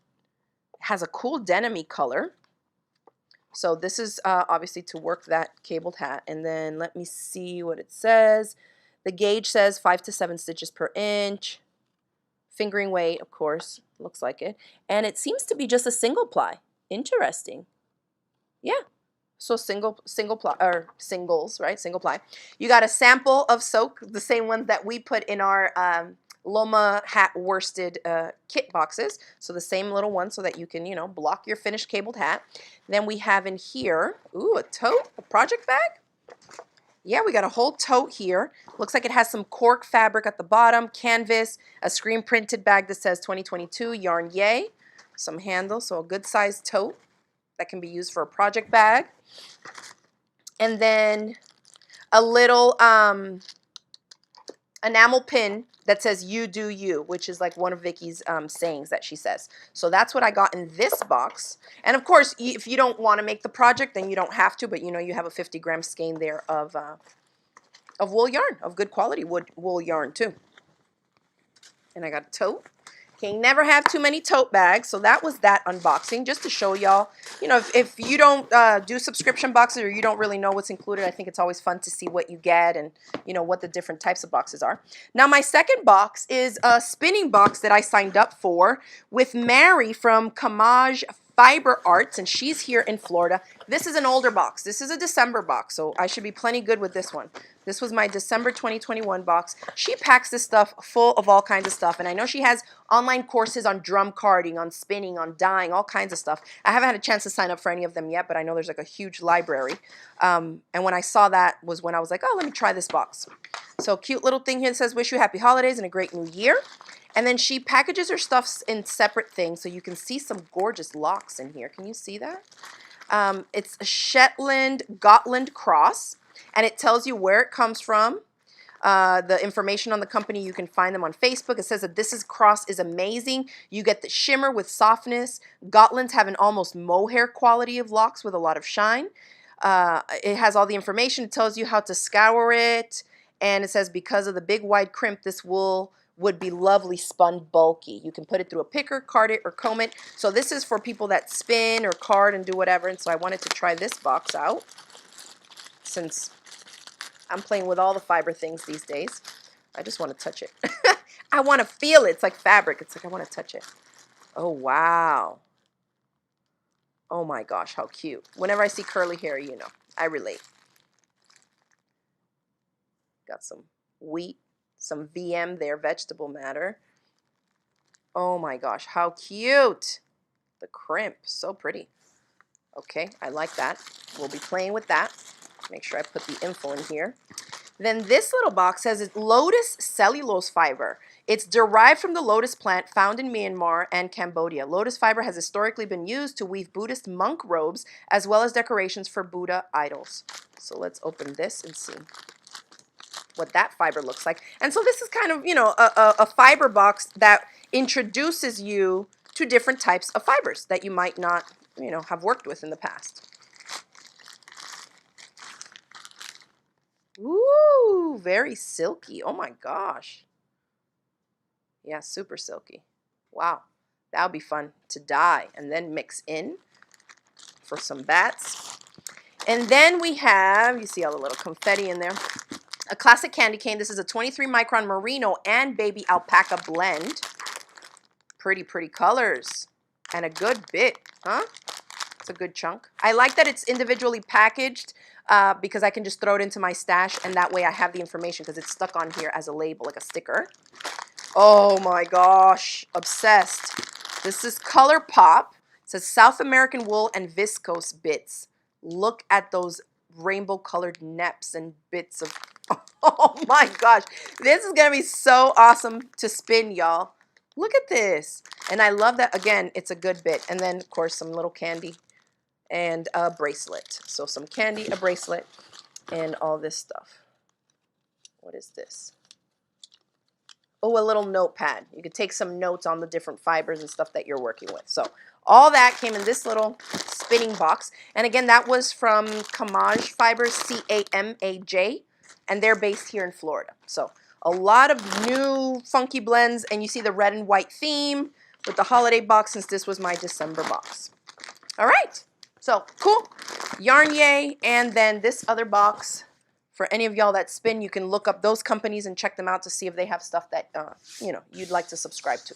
It has a cool denim-y color. So this is obviously to work that cabled hat. And then let me see what it says. The gauge says 5 to 7 stitches per inch. Fingering weight, of course, looks like it. And it seems to be just a single ply. Interesting. Yeah. So single ply or singles, right? Single ply. You got a sample of soak, the same ones that we put in our Loma hat worsted kit boxes. So the same little one so that you can, block your finished cabled hat. Then we have in here, ooh, a tote, a project bag. Yeah, we got a whole tote here. Looks like it has some cork fabric at the bottom, canvas, a screen printed bag that says 2022, yarn yay, some handles, so a good sized tote that can be used for a project bag. And then a little enamel pin that says you do you, which is like one of Vicky's sayings that she says. So that's what I got in this box. And of course, if you don't want to make the project, then you don't have to, but you have a 50-gram skein there of wool yarn, of good quality wool yarn too. And I got a tote. Okay, never have too many tote bags. So that was that unboxing, just to show y'all, if you don't do subscription boxes or you don't really know what's included, I think it's always fun to see what you get and, what the different types of boxes are. Now, my second box is a spinning box that I signed up for with Mary from Kamaj Fiber Arts, and she's here in Florida. This is an older box. This is a December box, so I should be plenty good with this one. This was my December 2021 box. She packs this stuff full of all kinds of stuff, and I know she has online courses on drum carding, on spinning, on dyeing, all kinds of stuff. I haven't had a chance to sign up for any of them yet, but I know there's like a huge library. And when I saw that was when I was like, oh, let me try this box. So cute little thing here that says, wish you happy holidays and a great new year. And then she packages her stuff in separate things, so you can see some gorgeous locks in here. Can you see that? It's a Shetland Gotland cross, and it tells you where it comes from. The information on the company, you can find them on Facebook. It says that this cross is amazing. You get the shimmer with softness. Gotlands have an almost mohair quality of locks with a lot of shine. It has all the information. It tells you how to scour it, and it says because of the big wide crimp, this wool would be lovely spun bulky. You can put it through a picker, card it, or comb it. So this is for people that spin or card and do whatever, and so I wanted to try this box out since I'm playing with all the fiber things these days. I just want to touch it. I want to feel it. It's like fabric. It's like I want to touch it. Oh, wow. Oh my gosh, how cute. Whenever I see curly hair, I relate. Got some wheat, some VM there, vegetable matter. Oh my gosh, how cute. The crimp, so pretty. Okay, I like that. We'll be playing with that. Make sure I put the info in here. Then this little box says it's lotus cellulose fiber. It's derived from the lotus plant found in Myanmar and Cambodia. Lotus fiber has historically been used to weave Buddhist monk robes as well as decorations for Buddha idols. So let's open this and see what that fiber looks like. And so this is kind of, a fiber box that introduces you to different types of fibers that you might not, have worked with in the past. Ooh, very silky. Oh my gosh. Yeah, super silky. Wow. That would be fun to dye and then mix in for some bats. And then we have, you see all the little confetti in there, a classic candy cane. This is a 23 micron merino and baby alpaca blend. Pretty, pretty colors. And a good bit, huh? It's a good chunk. I like that it's individually packaged because I can just throw it into my stash, and that way I have the information because it's stuck on here as a label, like a sticker. Oh my gosh, obsessed. This is Color Pop. It says South American wool and viscose bits. Look at those rainbow colored neps and bits of, oh my gosh. This is going to be so awesome to spin, y'all. Look at this. And I love that, again, it's a good bit. And then, of course, some little candy and a bracelet. So some candy, a bracelet, and all this stuff. What is this? Oh, a little notepad. You could take some notes on the different fibers and stuff that you're working with. So all that came in this little spinning box. And again, that was from Kamaj Fibers, C-A-M-A-J, and they're based here in Florida. So a lot of new funky blends, and you see the red and white theme with the holiday box since this was my December box. All right, so cool. Yarn Yay, and then this other box. For any of y'all that spin, you can look up those companies and check them out to see if they have stuff that, you'd like to subscribe to.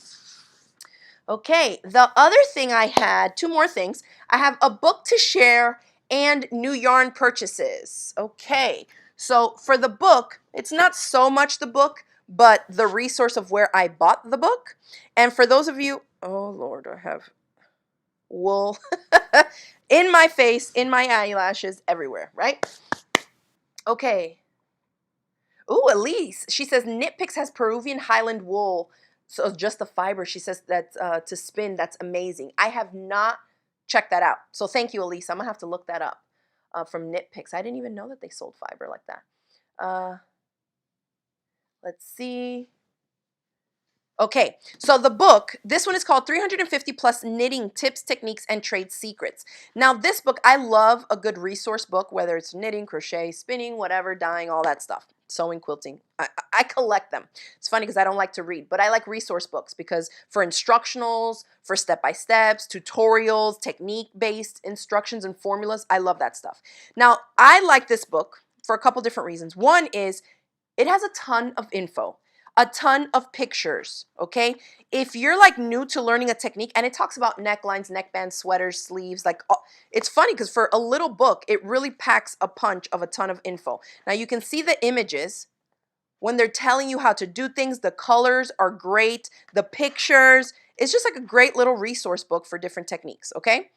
Okay, the other thing I had, two more things. I have a book to share and new yarn purchases. Okay, so for the book, it's not so much the book, but the resource of where I bought the book. And for those of you, oh Lord, I have wool in my face, in my eyelashes, everywhere, right? Okay. Ooh, Elise, she says Knit Picks has Peruvian Highland wool. So just the fiber, she says that to spin, that's amazing. I have not checked that out. So thank you, Elise. I'm going to have to look that up from Knit Picks. I didn't even know that they sold fiber like that. Let's see. Okay, so the book, this one is called 350 Plus Knitting Tips, Techniques, and Trade Secrets. Now, this book, I love a good resource book, whether it's knitting, crochet, spinning, whatever, dyeing, all that stuff, sewing, quilting. I collect them. It's funny because I don't like to read, but I like resource books because for instructionals, for step-by-steps, tutorials, technique-based instructions and formulas, I love that stuff. Now, I like this book for a couple different reasons. One is it has a ton of info, a ton of pictures, okay? If you're like new to learning a technique, and it talks about necklines, neckbands, sweaters, sleeves, like it's funny because for a little book, it really packs a punch of a ton of info. Now you can see the images when they're telling you how to do things. The colors are great, the pictures. It's just like a great little resource book for different techniques, okay?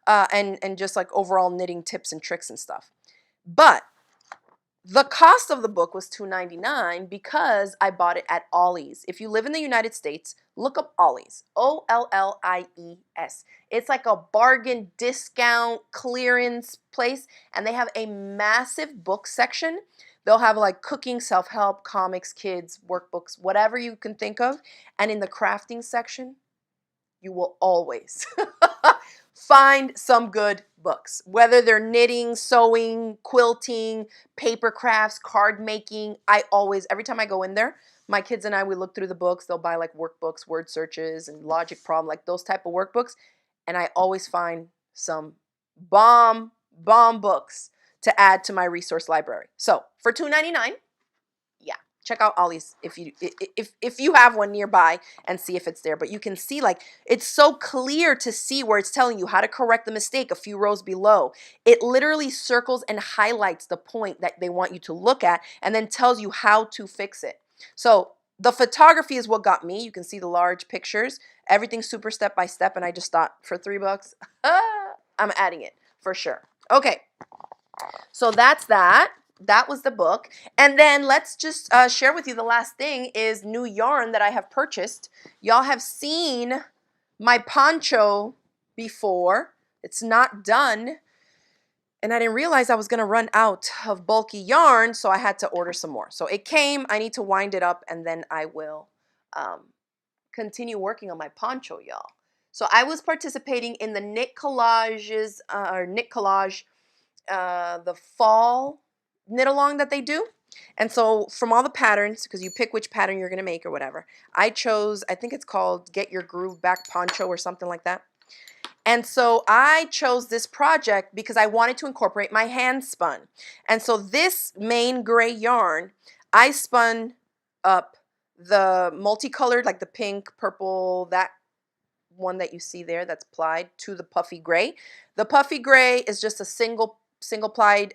And just like overall knitting tips and tricks and stuff. But the cost of the book was $2.99 because I bought it at Ollie's. If you live in the United States, look up Ollie's. Ollies. It's like a bargain discount clearance place, and they have a massive book section. They'll have like cooking, self-help, comics, kids, workbooks, whatever you can think of. And in the crafting section, you will always find some good books, whether they're knitting, sewing, quilting, paper crafts, card making. Every time I go in there, my kids and I, we look through the books. They'll buy like workbooks, word searches, and logic problem, like those type of workbooks. And I always find some bomb books to add to my resource library. So for $2.99, yeah, check out Ollie's if you have one nearby and see if it's there. But you can see like it's so clear to see where it's telling you how to correct the mistake a few rows below. It literally circles and highlights the point that they want you to look at and then tells you how to fix it. So the photography is what got me. You can see the large pictures. Everything's super step by step, and I just thought for $3, I'm adding it for sure. Okay, so that's that. That was the book. And then let's just share with you the last thing is new yarn that I have purchased. Y'all have seen my poncho before. It's not done. And I didn't realize I was going to run out of bulky yarn, so I had to order some more. So it came. I need to wind it up, and then I will continue working on my poncho, y'all. So I was participating in the knit collages, the fall knit along that they do. And so from all the patterns, because you pick which pattern you're going to make or whatever, I chose, I think it's called Get Your Groove Back Poncho or something like that. And so I chose this project because I wanted to incorporate my hand spun. And so this main gray yarn, I spun up the multicolored, like the pink, purple, that one that you see there that's plied to the puffy gray. The puffy gray is just a single plied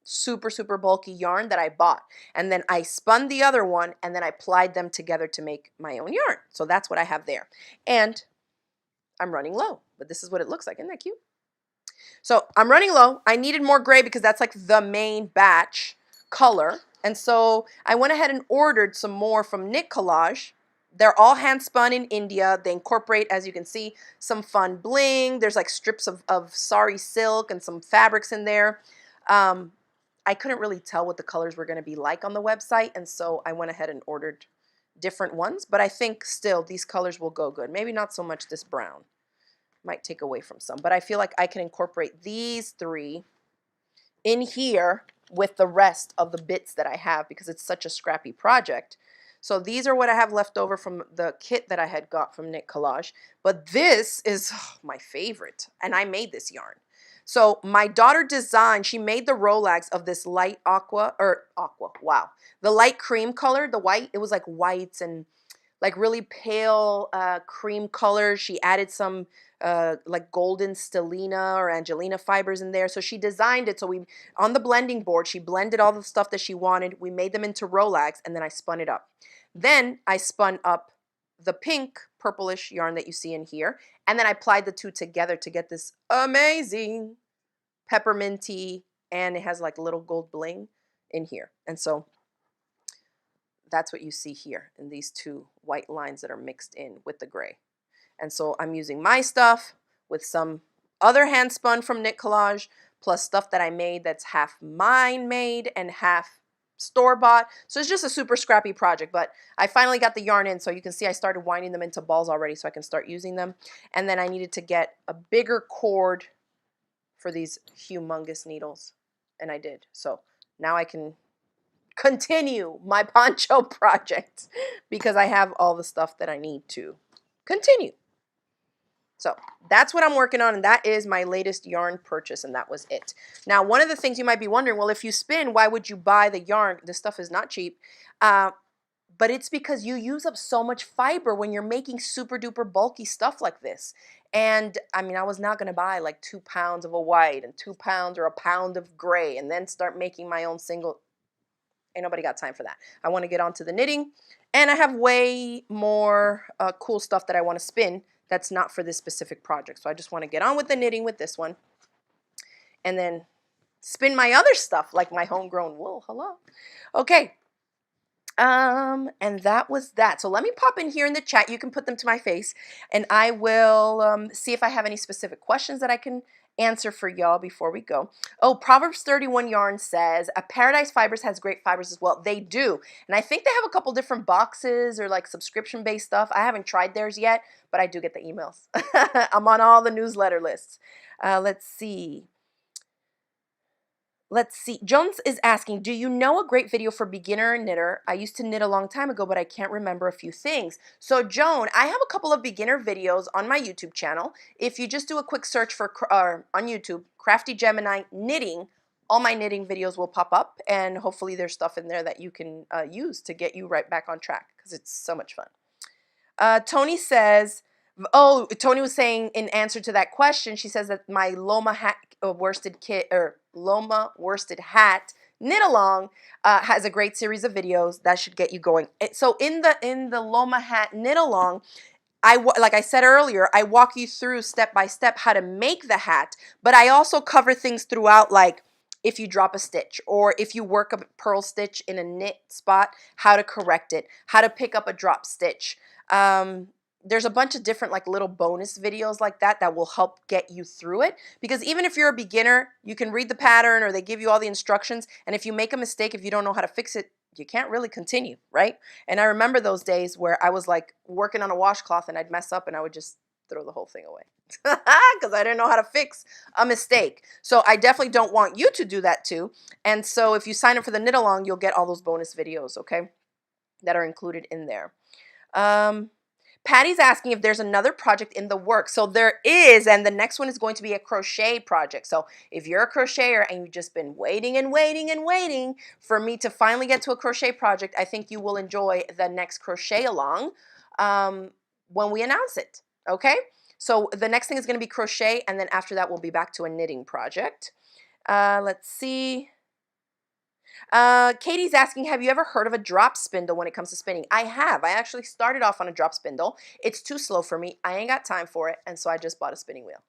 super bulky yarn that I bought, and then I spun the other one and then I plied them together to make my own yarn. So that's what I have there, and I'm running low, but this is what it looks like. Isn't that cute? So I'm running low. I needed more gray because that's like the main batch color, and so I went ahead and ordered some more from Knit Collage. They're all hand spun in India. They incorporate, as you can see, some fun bling. There's like strips of sari silk and some fabrics in there. I couldn't really tell what the colors were going to be like on the website, and so I went ahead and ordered different ones. But I think still these colors will go good. Maybe not so much this brown. Might take away from some. But I feel like I can incorporate these three in here with the rest of the bits that I have because it's such a scrappy project. So these are what I have left over from the kit that I had got from Knit Collage. But this is my favorite, and I made this yarn. So my daughter designed, she made the Rolags of this light aqua, wow. The light cream color, the white, it was like whites and like really pale cream color. She added some like golden stellina or angelina fibers in there. So she designed it. So we, on the blending board, she blended all the stuff that she wanted. We made them into Rolex, and then I spun it up. Then I spun up the pink purplish yarn that you see in here. And then I applied the two together to get this amazing pepperminty, and it has like little gold bling in here. And so that's what you see here in these two white lines that are mixed in with the gray. And so I'm using my stuff with some other hand spun from Knit Collage, plus stuff that I made that's half mine made and half store-bought. So it's just a super scrappy project, but I finally got the yarn in, so you can see I started winding them into balls already so I can start using them. And then I needed to get a bigger cord for these humongous needles, and I did. So now I can continue my poncho project because I have all the stuff that I need to continue. So that's what I'm working on, and that is my latest yarn purchase, and that was it. Now, one of the things you might be wondering, well, if you spin, why would you buy the yarn? This stuff is not cheap, but it's because you use up so much fiber when you're making super duper bulky stuff like this. And I mean, I was not going to buy like 2 pounds of a white and 2 pounds or a pound of gray and then start making my own single. Ain't nobody got time for that. I want to get onto the knitting, and I have way more cool stuff that I want to spin that's not for this specific project. So I just want to get on with the knitting with this one and then spin my other stuff like my homegrown wool. Hello. Okay. And that was that. So let me pop in here in the chat. You can put them to my face, and I will see if I have any specific questions that I can answer for y'all before we go. Oh, Proverbs 31 yarn says, Paradise Fibers has great fibers as well. They do. And I think they have a couple different boxes or like subscription-based stuff. I haven't tried theirs yet, but I do get the emails. I'm on all the newsletter lists. Let's see. Let's see. Jones is asking, do you know a great video for beginner knitter? I used to knit a long time ago, but I can't remember a few things. So Joan, I have a couple of beginner videos on my YouTube channel. If you just do a quick search for on YouTube, Crafty Gemini knitting, all my knitting videos will pop up, and hopefully there's stuff in there that you can use to get you right back on track because it's so much fun. Tony says, oh, Tony was saying in answer to that question, she says that my Loma hat worsted kit or Loma worsted hat knit along has a great series of videos that should get you going. So in the Loma hat knit along, like I said earlier, I walk you through step by step how to make the hat, but I also cover things throughout, like if you drop a stitch or if you work a purl stitch in a knit spot, how to correct it, how to pick up a drop stitch. There's a bunch of different like little bonus videos like that that will help get you through it, because even if you're a beginner, you can read the pattern or they give you all the instructions, and if you make a mistake, if you don't know how to fix it, you can't really continue, right? And I remember those days where I was like working on a washcloth and I'd mess up and I would just throw the whole thing away because I didn't know how to fix a mistake. So I definitely don't want you to do that too. And so if you sign up for the knit along, you'll get all those bonus videos, okay, that are included in there. Patty's asking if there's another project in the works. So there is, and the next one is going to be a crochet project. So if you're a crocheter and you've just been waiting and waiting and waiting for me to finally get to a crochet project, I think you will enjoy the next crochet along when we announce it, okay? So the next thing is going to be crochet, and then after that we'll be back to a knitting project. Let's see. Katie's asking, have you ever heard of a drop spindle when it comes to spinning? I have. I actually started off on a drop spindle. It's too slow for me. I ain't got time for it, and so I just bought a spinning wheel.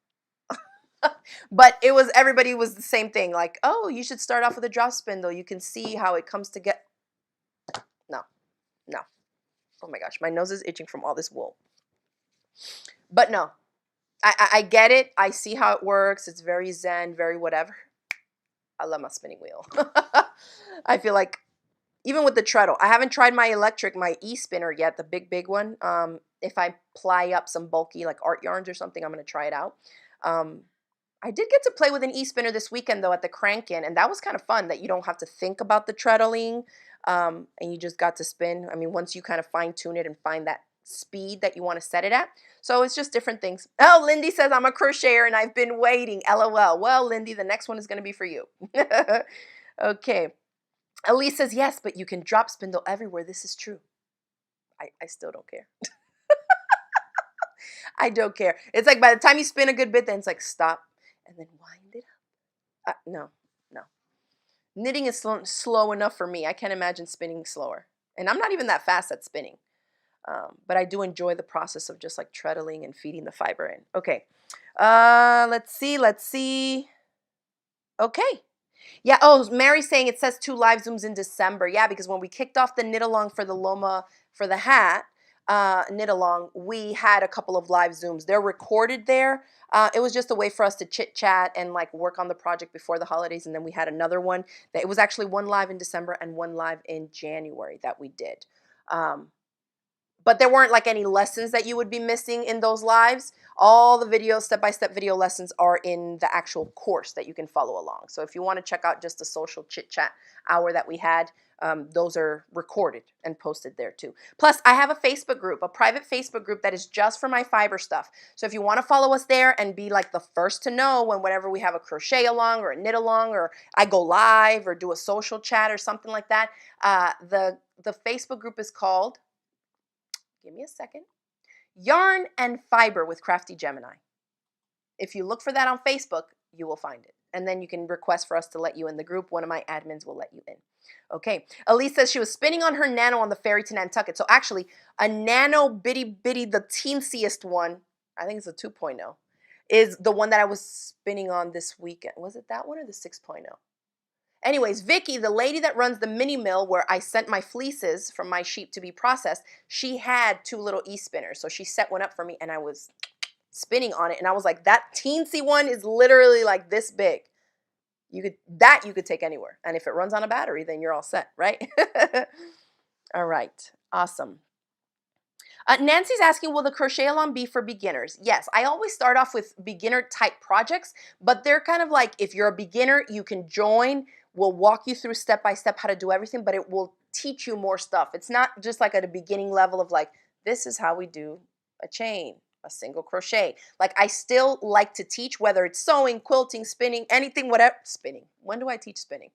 But everybody was the same thing, like, oh, you should start off with a drop spindle. You can see how it comes together. No. Oh my gosh, my nose is itching from all this wool. But no, I get it. I see how it works. It's very zen, very whatever. I love my spinning wheel. I feel like even with the treadle, I haven't tried my e-spinner yet, the big one. If I ply up some bulky like art yarns or something, I'm going to try it out. I did get to play with an e-spinner this weekend though at the Crank-In, and that was kind of fun that you don't have to think about the treadling, and you just got to spin. I mean, once you kind of fine tune it and find that speed that you want to set it at. So it's just different things. Oh, Lindy says, I'm a crocheter and I've been waiting. LOL. Well, Lindy, the next one is going to be for you. Okay. Elise says, yes, but you can drop spindle everywhere. This is true. I still don't care. I don't care. It's like by the time you spin a good bit, then it's like stop and then wind it up. No, no. Knitting is slow enough for me. I can't imagine spinning slower. And I'm not even that fast at spinning. But I do enjoy the process of just like treadling and feeding the fiber in. Okay. Let's see. Okay. Yeah. Oh, Mary's saying it says 2 live Zooms in December. Yeah, because when we kicked off the knit along for the Loma for the hat knit along, we had a couple of live Zooms. They're recorded there. It was just a way for us to chit chat and like work on the project before the holidays. And then we had another one that it was actually 1 live in December and 1 live in January that we did. But there weren't like any lessons that you would be missing in those lives. All the videos, step-by-step video lessons are in the actual course that you can follow along. So if you want to check out just the social chit-chat hour that we had, those are recorded and posted there too. Plus, I have a Facebook group, a private Facebook group that is just for my fiber stuff. So if you want to follow us there and be like the first to know whenever we have a crochet along or a knit along or I go live or do a social chat or something like that, the Facebook group is called, give me a second, Yarn and Fiber with Crafty Gemini. If you look for that on Facebook, you will find it. And then you can request for us to let you in the group. One of my admins will let you in. Okay. Elise says she was spinning on her Nano on the ferry to Nantucket. So actually, a Nano bitty bitty, the teensiest one, I think it's a 2.0, is the one that I was spinning on this weekend. Was it that one or the 6.0? Anyways, Vicky, the lady that runs the mini mill where I sent my fleeces from my sheep to be processed, she had 2 little e-spinners. So she set one up for me and I was spinning on it. And I was like, that teensy one is literally like this big. You could take anywhere. And if it runs on a battery, then you're all set, right? All right. Awesome. Nancy's asking, will the crochet along be for beginners? Yes, I always start off with beginner type projects, but they're kind of like, if you're a beginner, you can join. We'll walk you through step by step how to do everything, but it will teach you more stuff. It's not just like at a beginning level of like, this is how we do a chain, a single crochet. Like I still like to teach, whether it's sewing, quilting, spinning, anything, whatever. Spinning. When do I teach spinning?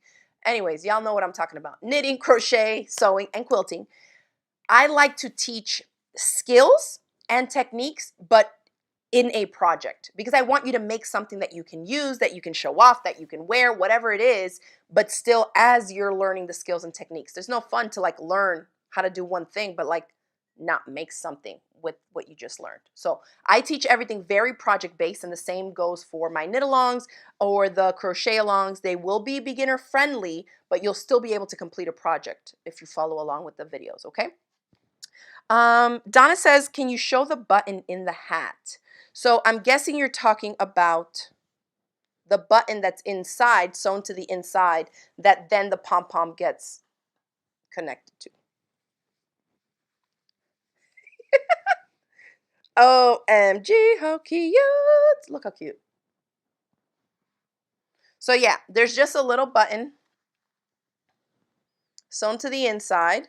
Anyways, y'all know what I'm talking about. Knitting, crochet, sewing, and quilting. I like to teach skills and techniques, but in a project, because I want you to make something that you can use, that you can show off, that you can wear, whatever it is, but still as you're learning the skills and techniques. There's no fun to like learn how to do one thing, but like not make something with what you just learned. So I teach everything very project based, and the same goes for my knit alongs or the crochet alongs. They will be beginner friendly, but you'll still be able to complete a project if you follow along with the videos, okay? Donna says, can you show the button in the hat? So I'm guessing you're talking about the button that's inside, sewn to the inside, that then the pom-pom gets connected to. OMG, how cute. Look how cute. So yeah, there's just a little button sewn to the inside.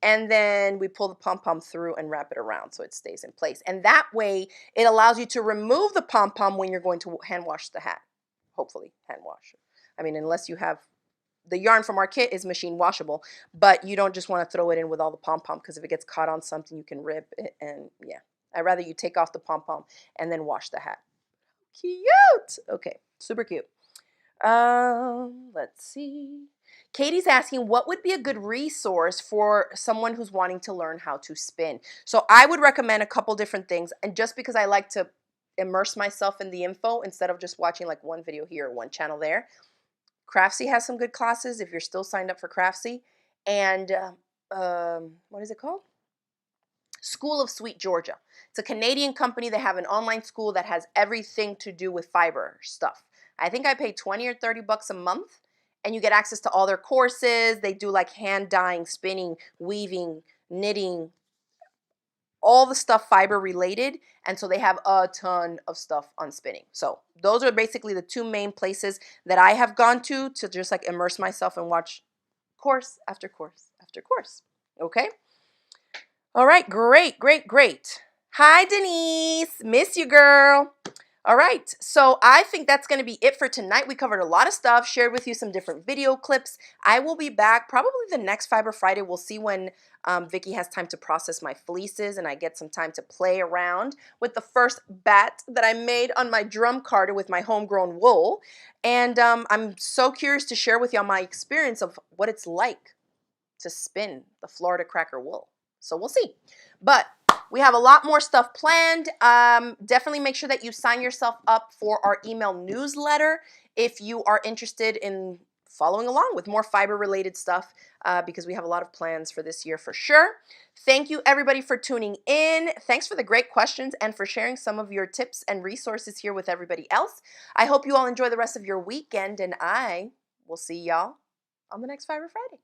And then we pull the pom-pom through and wrap it around so it stays in place. And that way, it allows you to remove the pom-pom when you're going to hand wash the hat. Hopefully, hand wash. I mean, unless you have, the yarn from our kit is machine washable, but you don't just want to throw it in with all the pom-pom, because if it gets caught on something, you can rip it. And yeah, I'd rather you take off the pom-pom and then wash the hat. Cute! Okay, super cute. Let's see. Katie's asking, what would be a good resource for someone who's wanting to learn how to spin? So I would recommend a couple different things. And just because I like to immerse myself in the info instead of just watching like one video here or one channel there, Craftsy has some good classes if you're still signed up for Craftsy. And what is it called? School of Sweet Georgia. It's a Canadian company. They have an online school that has everything to do with fiber stuff. I think I pay 20 or 30 bucks a month, and you get access to all their courses. They do like hand dyeing, spinning, weaving, knitting, all the stuff fiber related. And so they have a ton of stuff on spinning. So those are basically the 2 main places that I have gone to just like immerse myself and watch course after course after course. Okay. All right, great. Hi, Denise. Miss you, girl. All right, so I think that's going to be it for tonight. We covered a lot of stuff, shared with you some different video clips. I will be back probably the next Fiber Friday. We'll see when Vicky has time to process my fleeces and I get some time to play around with the first bat that I made on my drum carder with my homegrown wool. And I'm so curious to share with y'all my experience of what it's like to spin the Florida Cracker wool. So we'll see. But we have a lot more stuff planned. Definitely make sure that you sign yourself up for our email newsletter if you are interested in following along with more fiber related stuff because we have a lot of plans for this year for sure. Thank you everybody for tuning in. Thanks for the great questions and for sharing some of your tips and resources here with everybody else. I hope you all enjoy the rest of your weekend and I will see y'all on the next Fiber Friday.